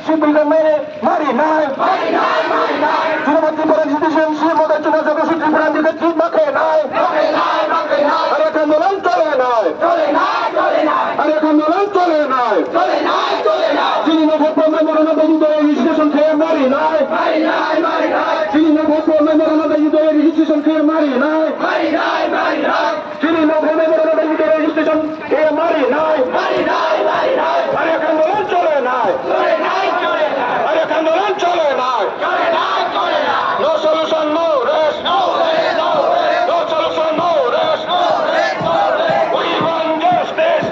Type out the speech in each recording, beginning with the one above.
সিদ্দিকের মেরে মারি নাই চুনাবাদী পরে জিতেছেন সে মধ্যে চুনা যাবে সে ত্রিপুরা দিকে ঠিক মাখে নাই আর এখন আন্দোলন চলে নাই আর এখন আন্দোলন চলে নাই চিনি ভোট মেমোরানা বেজিত রেজিস্ট্রেশন খেয়ে মারি নাই চিনি ভোট মেমোরানা বেজিত রেজিস্ট্রেশন খেয়ে মারি নাই চিনি ভোট মেমোরানা বেজিত রেজিস্ট্রেশন খেয়ে মারি নাই আর এখন আন্দোলন চলে নাই আর এখন আন্দোলন চলে নাই No solution, no rest. No solution, no rest. We want justice.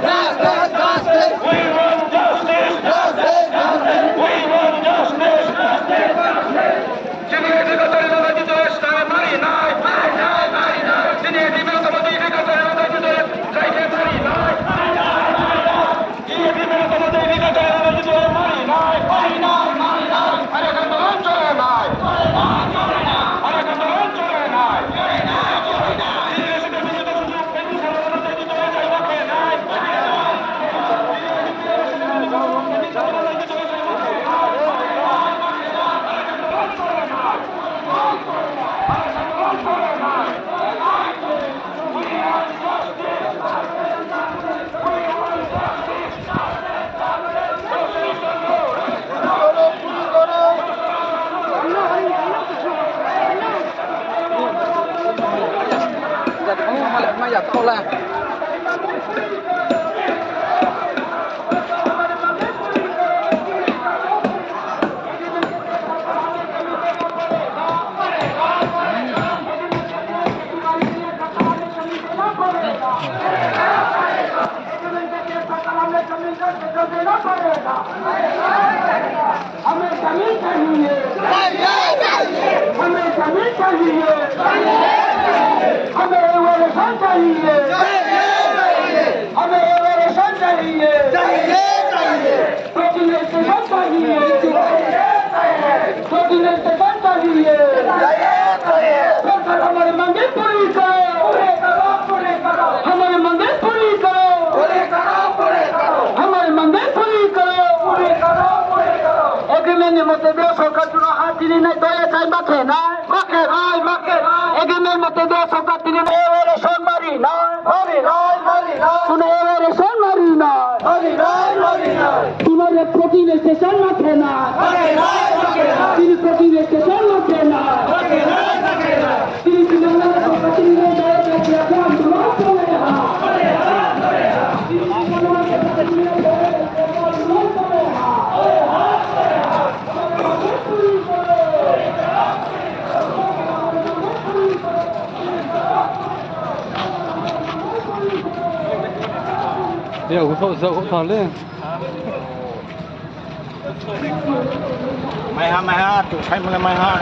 We want justice. We want justice. Sini dikatakan ada justice, tapi mari naik. Sini dikatakan ada justice, saya mari naik. Sini dikatakan ada justice, mari naik. Ada kan turun cole naik. Ada kan turun cole naik. Sini sudah begitu sudah pengen kalau ada justice saya pakai naik. Mà giờ câu là Điều dậu thằng lên mày ha tụi thay một là mày ha